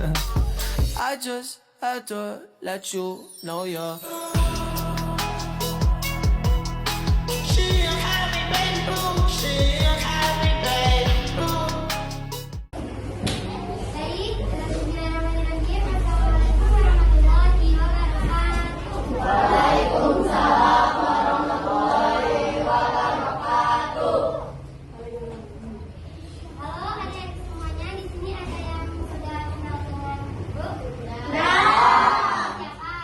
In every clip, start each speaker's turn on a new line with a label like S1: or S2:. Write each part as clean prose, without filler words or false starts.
S1: I just had to let you know you're
S2: Baik, bismillahirrahmanirrahim. Assalamualaikum warahmatullahi wabarakatuh. Halo adik semuanya, di sini ada yang sudah kenal dengan Ibu? Siapa?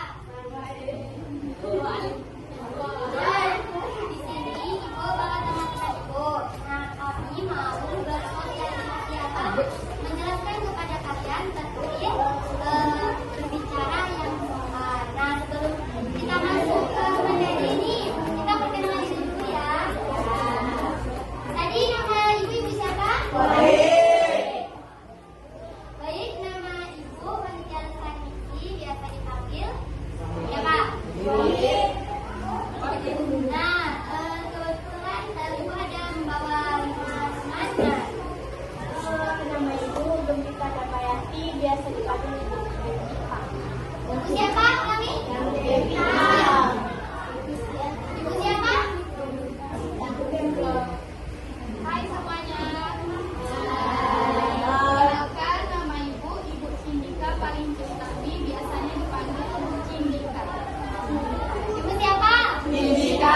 S2: Di sini Ibu bawa teman-teman Ibu. Nah, kami mau bersosialisasi menjelaskan kepada kalian terkait berbicara yang sopan. Nah, sebelum kita masuk ke materi ini, kita perkenalan diri dulu ya. Tadi nama ibu siapa? Baik, nama ibu Wanita Saniki, biasa dipanggil siapa? Nah, kebetulan ibu ada membawa 5 teman.
S3: Nama ibu Gembita Dapayati, biasa dipanggil Ibu Gembita.
S2: Ibu siapa kami? Ibu siapa?
S3: Hai semuanya. Kenalkan nama ibu Ibu Cindika paling Cintami, biasanya dipanggil Ibu Cindika.
S2: Ibu siapa? Ibu siapa?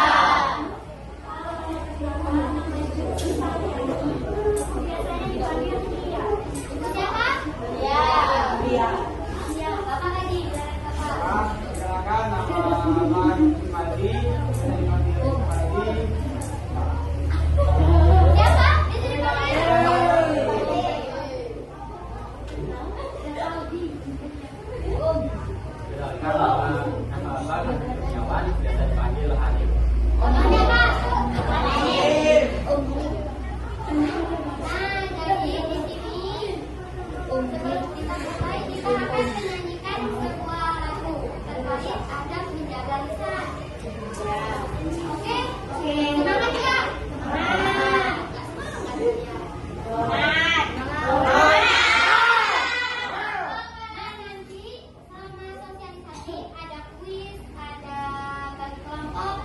S2: Iya, Bapak lagi. Bapak.
S4: Perkenalkan nama Madi,
S2: Siapa? Di sini panggil.
S4: nama Abang Kurniawan, biasa dipanggil Hanif.
S2: Bapak siapa? Nah, jadi di sini sebelum kita mulai, kita akan menyanyikan sebuah lagu terkait adab menjaga lisan. Oke? Semangat ya? Nah, nanti selama sosialisasi ada kuis, ada bagi kelompok.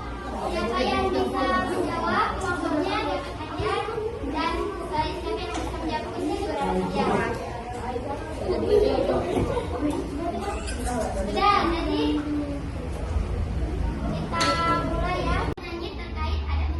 S2: Siapa yang bisa menjawab, kelompoknya dapat hadiah. Dan siapa yang bisa menjawab kuisnya juga dapat hadiah. Sudah, jadi kita mulai ya. Nyanyi terkait adab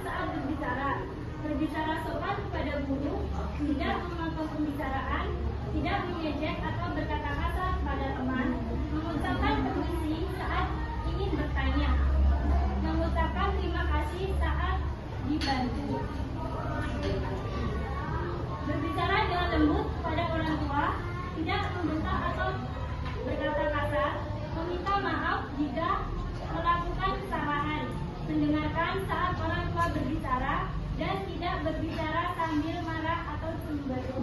S5: saat berbicara. Berbicara sopan kepada guru, tidak memotong pembicaraan, tidak mengejek atau berkata kasar pada teman, mengucapkan permisi saat ingin bertanya, mengucapkan terima kasih saat dibantu. Berbicara dengan lembut pada orang tua, tidak membentak atau berkata kasar, meminta maaf jika melakukan kesalahan, mendengarkan saat orang tua berbicara, dan tidak berbicara sambil marah atau cemburu.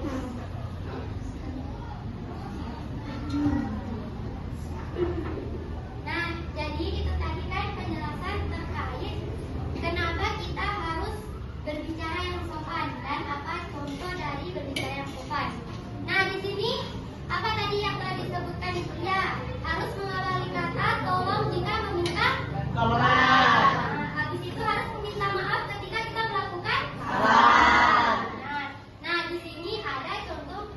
S2: Nah, jadi itu tadi kan penjelasan terkait kenapa kita harus berbicara yang sopan dan apa contoh dari berbicara yang sopan. Nah, di sini apa tadi yang telah disebutkan itu ya? Harus mengawali kata tolong jika meminta tolong. Habis itu harus meminta maaf ketika kita melakukan kesalahan. Nah, di sini ada contoh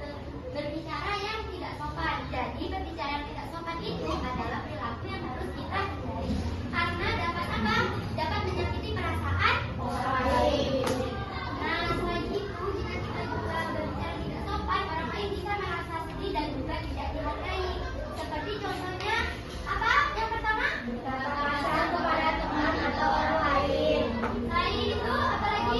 S2: berbicara yang tidak sopan. Jadi berbicara yang tidak sopan itu adalah perilaku yang harus kita hindari karena dapat apa? Dapat menyakiti perasaan orang lain. Nah, selain itu jika kita juga berbicara tidak sopan, orang lain bisa merasa sedih dan juga tidak dihargai. Seperti contohnya apa? Yang pertama, berkata kasar kepada teman atau orang lain. Selain itu apa lagi?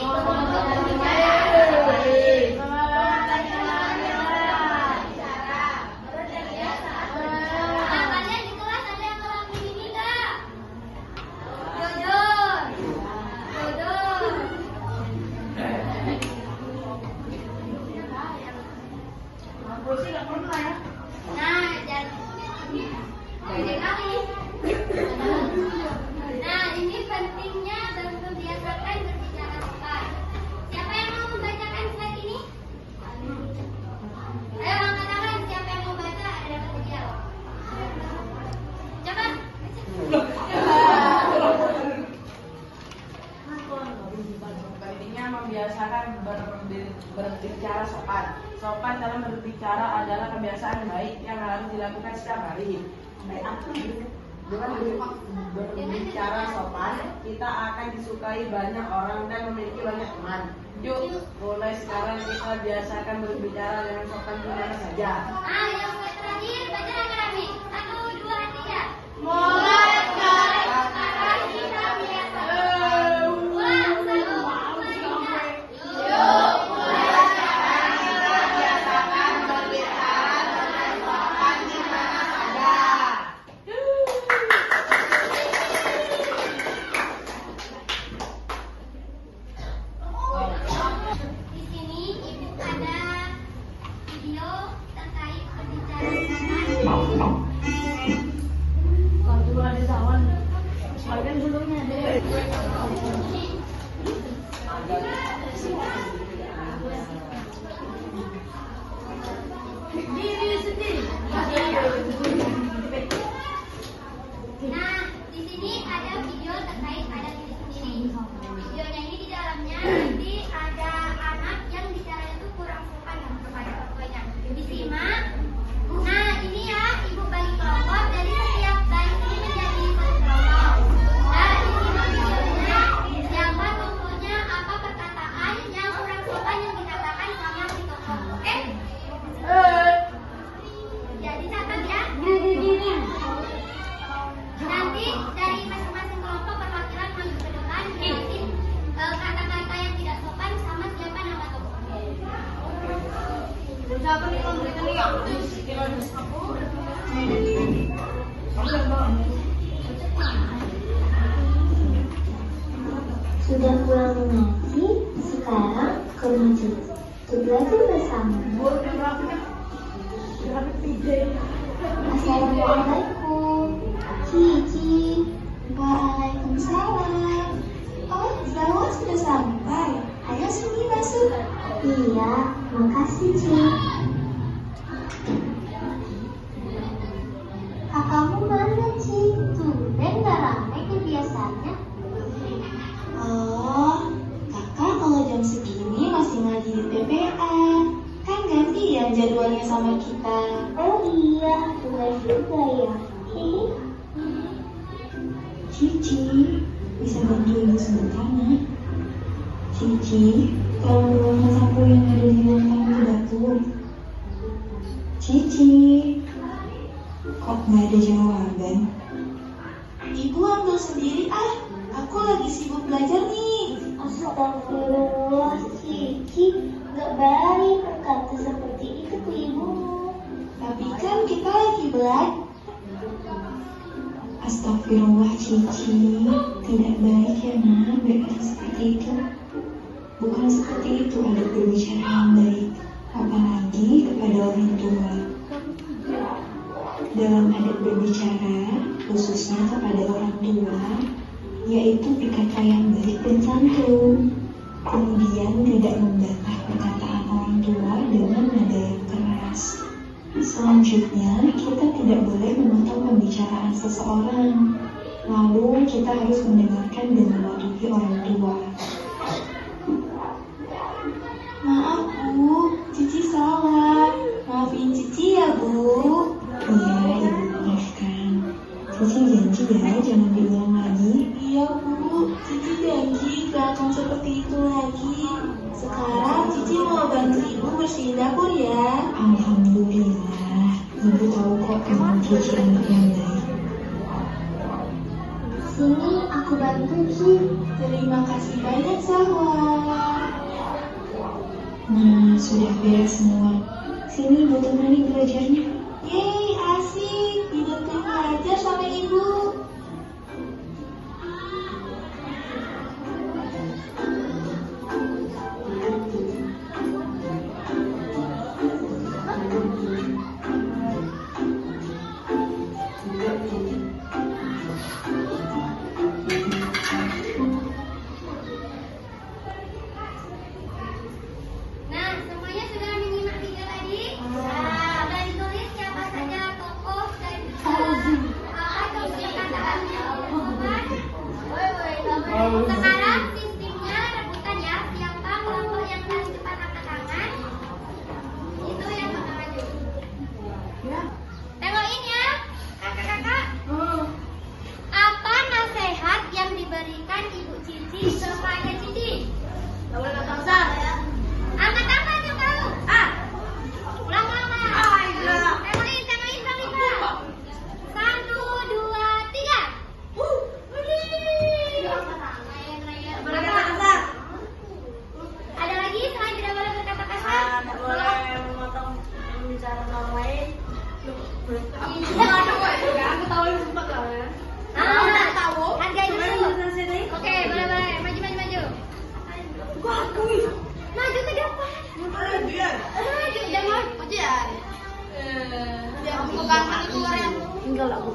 S2: Kalian di kelas ada yang ngelakuin ini enggak? Jujur. Nah, ini pentingnya membiasakan berbicara sopan. Siapa yang mau membacakan slide ini? Ayo angkat tangan, siapa yang mau baca ada dapat hadiah. Coba.
S6: Intinya membiasakan berbicara sopan. Sopan dalam berbicara adalah kebiasaan baik yang harus dilakukan setiap hari. Dengan berbicara sopan, kita akan disukai banyak orang dan memiliki banyak teman. Yuk, mulai sekarang kita biasakan berbicara dengan sopan di mana saja.
S2: Yang terakhir baca rame-rame. 1, 2, 3.
S6: Mulai
S2: Sekarang kita biasakan. Ulang, 1, 2, 3. Yuk. Di sini ibu ada video terkait berbicara sopan. Nah, di sini ada video terkait pada diri sendiri. Videonya ini di dalamnya nanti ada anak yang bicaranya itu kurang sopan kepada orang tuanya. Disimak. Nah, ini ya ibu bagi kelompok. Jadi setiap baris ini menjadi satu kelompok. Nah, disimak videonya. Siapa contohnya apa perkataan yang kurang sopan yang dikatakan sama si kelompok. Oke? Jadi catat ya. Nanti dari masing-masing kelompok perwakilan maju ke depan jelasin kata-kata yang tidak sopan sama siapa nama tokohnya. Siapa nih memberikan lihat?
S7: Sudah pulang mengaji, sekarang ke masjid untuk belajar bersama. Assalamualaikum. Cici. Waalaikumsalam. Oh, Zawal sudah sampai. Ayo sini masuk. Iya, makasih Ci. Kakakmu mana Ci? Tumben gak rame kebiasaannya. Oh, kakak kalau jam segini masih ngaji di TPA. Kan gantian jadwalnya sama kita. Oh iya, benar juga ya. Cici, bisa bantu ibu sebentar, Nak? Cici, tolong buangkan sapu yang ada di ruang tamu ke dapur. Cici, kok nggak ada jawaban? Ibu ambil sendiri ah, aku lagi sibuk belajar nih.
S2: Astagfirullah, Cici, gak baik berkata seperti itu ke ibumu.
S7: Tapi kan kita lagi belajar. Astagfirullah Cici, tidak baik ya nak berkata seperti itu. Bukan seperti itu adab berbicara yang baik, apalagi kepada orang tua. Dalam adab berbicara, khususnya kepada orang tua, yaitu berkata yang baik dan santun. Kemudian tidak membantah perkataan orang tua dengan nada yang keras. Selanjutnya, kita tidak boleh memotong pembicaraan seseorang. Lalu, kita harus mendengarkan dan mematuhi orang tua. Maaf Bu, Cici salah. Maafin Cici ya Bu. Iya, Ibu maafkan. Cici janji ya, jangan diulang lagi. Iya Bu, Cici janji gak akan seperti itu lagi. Sekarang Cici mau bantu Ibu bersihin dapur ya. Alhamdulillah, Ibu tahu kok kamu Cici anak yang baik.
S2: Sini aku bantu, Ci.
S7: Terima kasih banyak Sahwa. Nah, sudah beres semua. Sini Ibu temani belajarnya. Yeay, asik. Dibantuin belajar sama Ibu.
S2: Nah, semuanya sudah menyimak video tadi? Dan tulis siapa saja tokoh dan atau perkataan yang dibutuhkan. Sekarang sistemnya rebutan ya. Siapa kelompok yang paling cepat angkat tangan, itu yang bakal maju. Tengokin ya, kakak-kakak. Apa nasihat yang diberikan Ibu Cici kepada Cici? Angkat tangan yang tahu. Ulang-ulang. Tengokin Salika. 1, 2, 3. Ada lagi selain tidak boleh berkata kasar?
S5: Tidak boleh memotong pembicaraan orang lain.
S3: Aku tahu yang sempat lah ya.
S2: Hargai dulu. Oke, boleh. Maju. Maju ke depan. Maju, jangan.
S3: Jangan pegangan itu orang.
S5: Tinggal aku.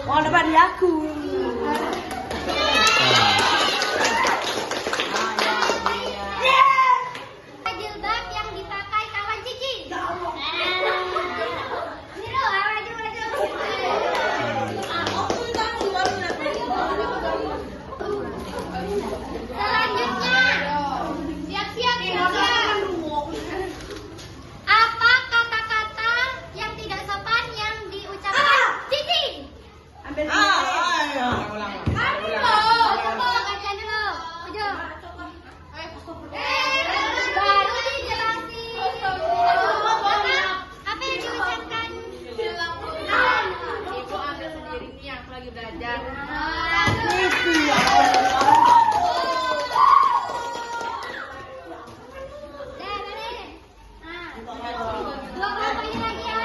S5: Oh, depan di aku.
S2: Jilbab yang dipakai kawan Cici. Ini loh, maju. Selanjutnya, siap-siap. Apa kata-kata yang tidak sopan yang diucapkan Cici?
S6: Ambil
S2: Coba gantian dulu. Maju. Baru dijelasin. Apa yang diucapkan?
S3: Ibu ambil sendiri nih, aku lagi belajar.
S2: Dua kelompok ini lagi ya.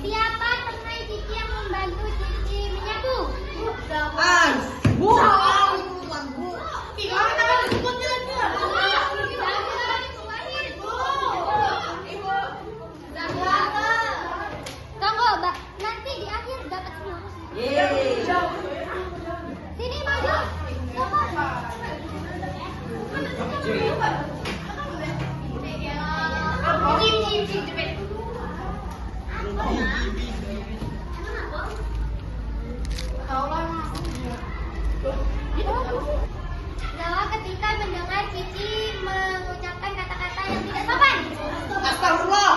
S2: Siapa teman Cici yang membantu Cici menyapu? Tunggu, Mbak. Nanti di akhir dapat semua. Sini maju. Nah, ketika mendengar Cici mengucapkan kata-kata yang tidak sopan.
S6: Astagfirullah.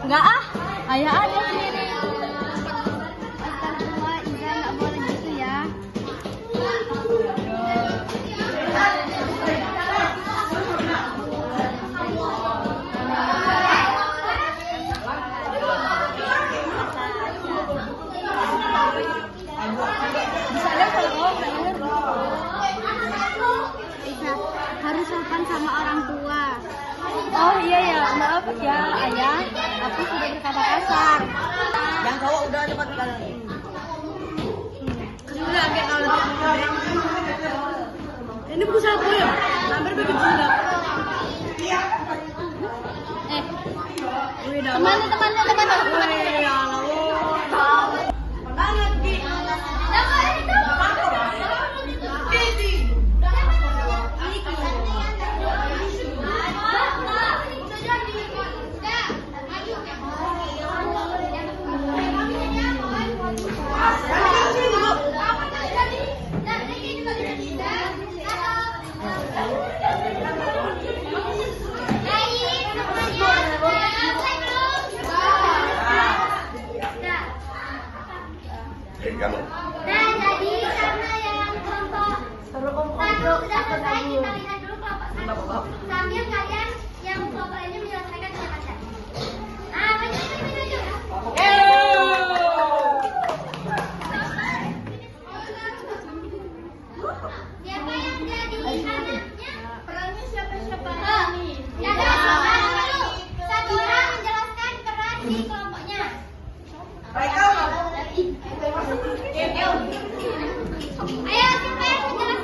S5: Enggak ah, ayah aja sendiri.
S2: Astagfirullah, Iza nggak boleh gitu ya.
S5: Bisa ada kalau denger.
S2: Iza harus sopan sama orang tua.
S5: Oh iya ya, maaf ya ayah, aku sudah berkata kasar.
S6: Yang cowok udah cepat kalian.
S5: Enggak kayak kalau ini buku siapa ya? Hampir bikin silap.
S2: Nah, jadi karena yang kelompok satu sudah selesai, kita lihat dulu kelompok satu. Sambil kalian yang kelompok lainnya menyelesaikan kata-kata. Ah, maju. Siapa yang jadi anaknya?
S3: Perannya siapa-siapa
S2: Oh,
S3: nih?
S2: ya, dulu. Satu orang menjelaskan peran di kelompoknya. Ayo,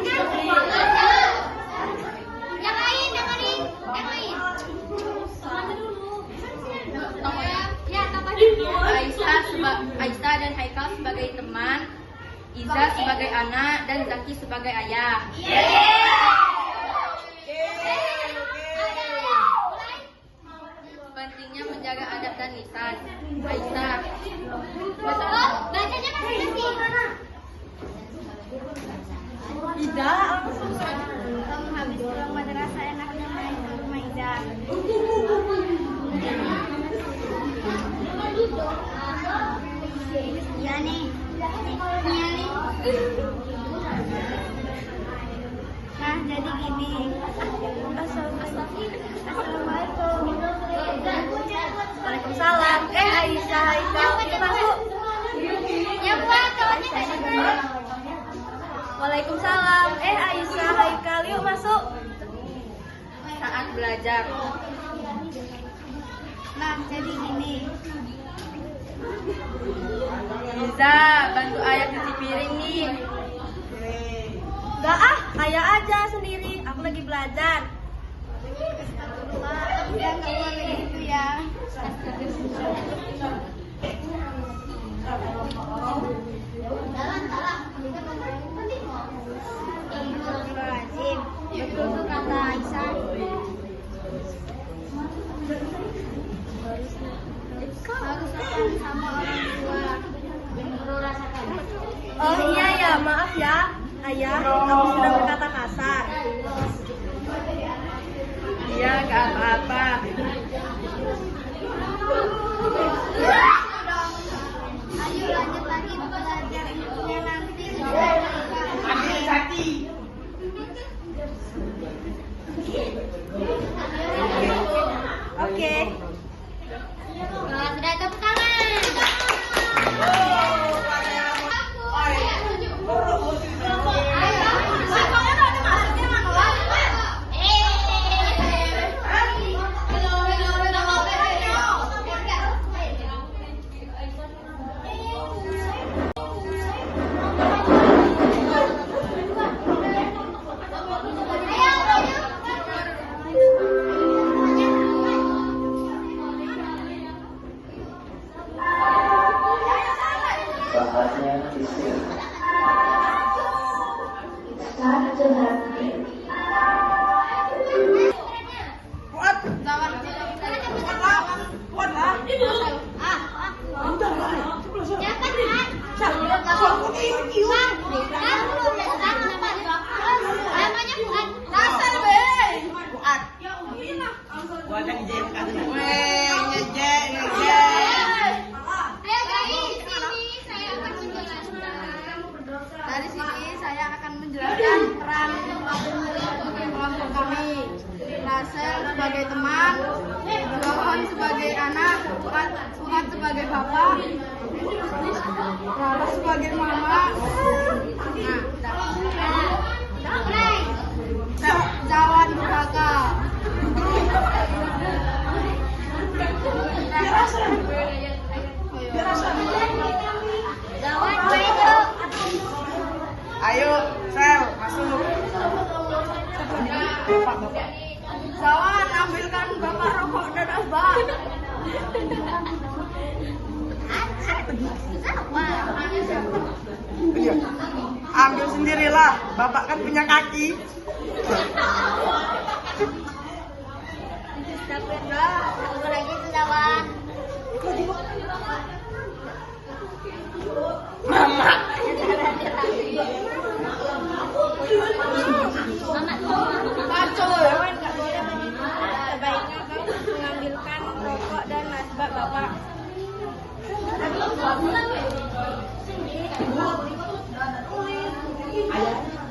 S2: siapa yang menjelaskan? Yang lain. Ya, tokoh dulu.
S8: Aisyah dan Haikal sebagai teman, Iza sebagai anak, dan Zaki sebagai ayah. Pentingnya menjaga adab dan lisan. Aisyah.
S2: Oh, bacanya masing-masing. Kamu habis pulang madrasah enaknya main ke rumah Iza. Iya nih. Nah, jadi gini. Assalamualaikum.
S5: Waalaikumsalam. Aisyah, Haikal, masuk.
S2: Yang buat kawannya nggak ada.
S5: Waalaikumsalam. Aisyah, Haikal, yuk masuk.
S8: Saat belajar.
S2: Nah, jadi gini.
S8: Iza, bantu ayah cuci piring nih.
S5: Enggak ah, ayah aja sendiri. Aku lagi belajar.
S2: Ya nggak boleh gitu ya. Astagfirullahaladzim. Betul tuh kata Aisyah. Harus sopan sama orang tua.
S5: Oh iya ya, maaf ya. Ayah, aku sudah berkata kasar.
S8: Iya, gak apa-apa.
S2: Ayo lanjut lagi belajar ilmunya nanti.
S5: Oke.
S2: Nah, sudah tepuk tangan.
S8: Yasser sebagai teman, Johan sebagai anak, Fuad sebagai bapak, Rara sebagai mama, Zawan kakak.
S6: Ayo, Sel, masuk.
S8: Zawan, ambilkan bapak rokok dan asbak.
S6: Iya. Ambil sendirilah, bapak kan punya kaki.
S2: Apa lagi tuh Zawan?
S6: Mama.
S8: Kacau ya, nggak boleh begitu. Sebaiknya kau mengambilkan rokok dan asbak bapak.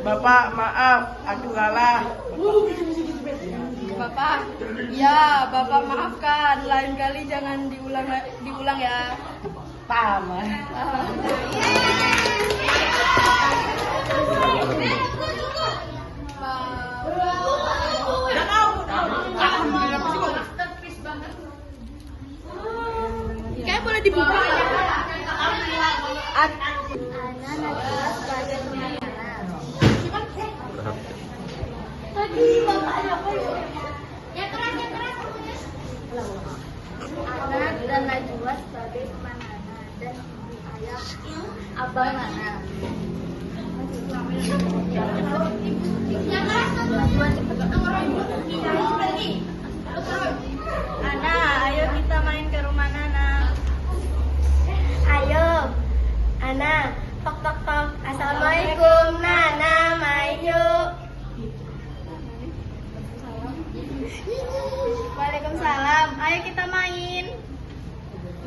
S6: Bapak, maaf, aku salah.
S8: Bapak, ya bapak maafkan. Lain kali jangan diulang ya.
S6: Paham.
S8: Kayak boleh dibuka.
S2: Anak dan Najwa sebagai teman Nana dan ayah abang Nana.
S8: Ana, ayo kita main ke rumah Nana.
S2: Ayo, Ana, tok tok tok. Assalamualaikum, Nana, main yuk.
S8: Waalaikumsalam. Ayo kita main.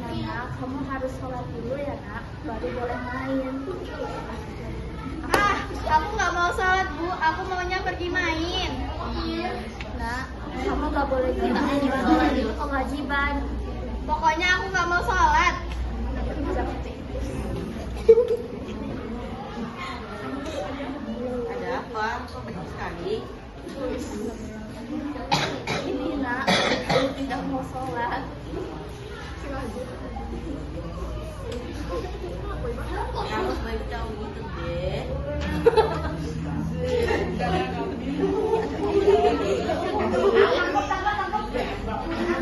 S2: Nana, kamu harus sholat dulu ya nak, baru boleh main.
S8: Ah, aku nggak mau sholat bu. Aku maunya pergi main.
S2: Nak, kamu gak boleh gitu. Sholat itu kewajiban.
S8: Pokoknya aku nggak mau sholat.
S6: Ada apa? Kok banyak sekali?
S2: Ini nak, aku tidak mau sholat.
S6: Kamu sebaik tahu gitu deh.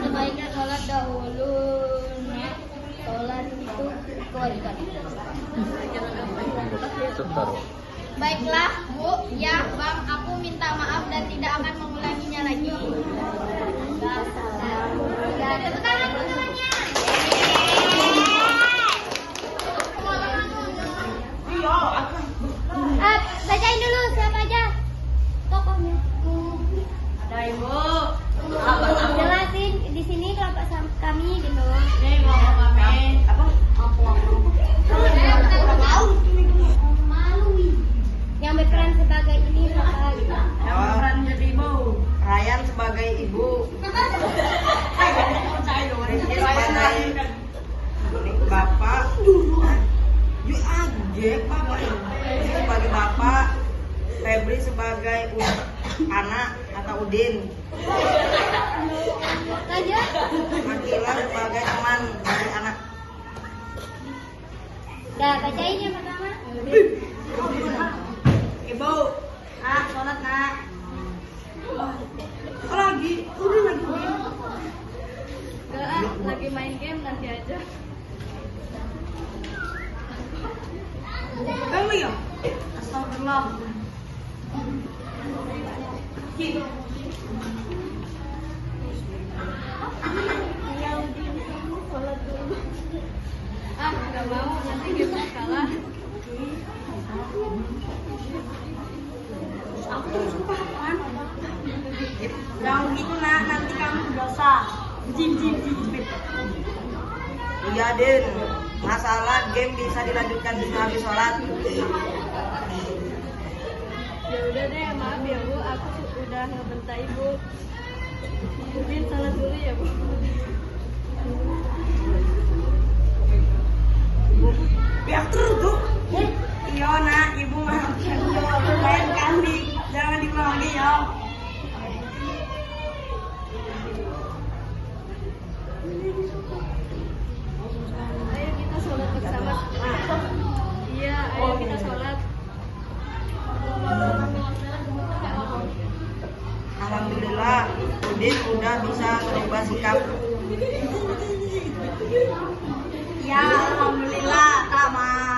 S2: Sebaiknya sholat dahulu, nak. Sholat itu kewajiban.
S8: Baiklah bu, ya bang. Aku minta maaf dan tidak akan mengulanginya lagi.
S2: Ya, tepuk tangan buat temannya. Bacain dulu siapa aja tokohnya.
S6: Ada ibu.
S2: Jelasin di sini kelompok kami gitu.
S6: Nih kelompok kami. Apa?
S2: Malu. Yang berperan sebagai ini siapa gitu.
S6: Yang berperan jadi ibu. Ryan sebagai ibu. Rizky sebagai bapak. Yuk aja bapak. Rizky sebagai bapak. Febri sebagai anak atau Udin.
S2: Aja.
S6: Akila sebagai teman dari anak.
S2: Dah bacain yang pertama.
S6: Ibu, sholat nak. Oh, lagi, udah lagi.
S8: Enggak, lagi main game nanti aja.
S6: Kamu ya? Astagfirullah.
S8: Ah, nggak mau. Nanti game kalah.
S6: Jangan gitu nak, nanti kamu dosa. Jim. Iya Den, masalah game bisa dilanjutkan setelah habis sholat.
S8: Ya udah deh, maaf ya bu, aku udah ngebentak ibu. Mungkin salat dulu ya Bu.
S9: Biar terus tuh. Iya nak, ibu mah lain kali. Jangan diulang lagi ya.
S8: Ayo kita sholat bersama. Iya, ayo kita sholat.
S9: Alhamdulillah, Udin udah bisa merubah sikap.
S7: Ya, alhamdulillah, Kak Ma.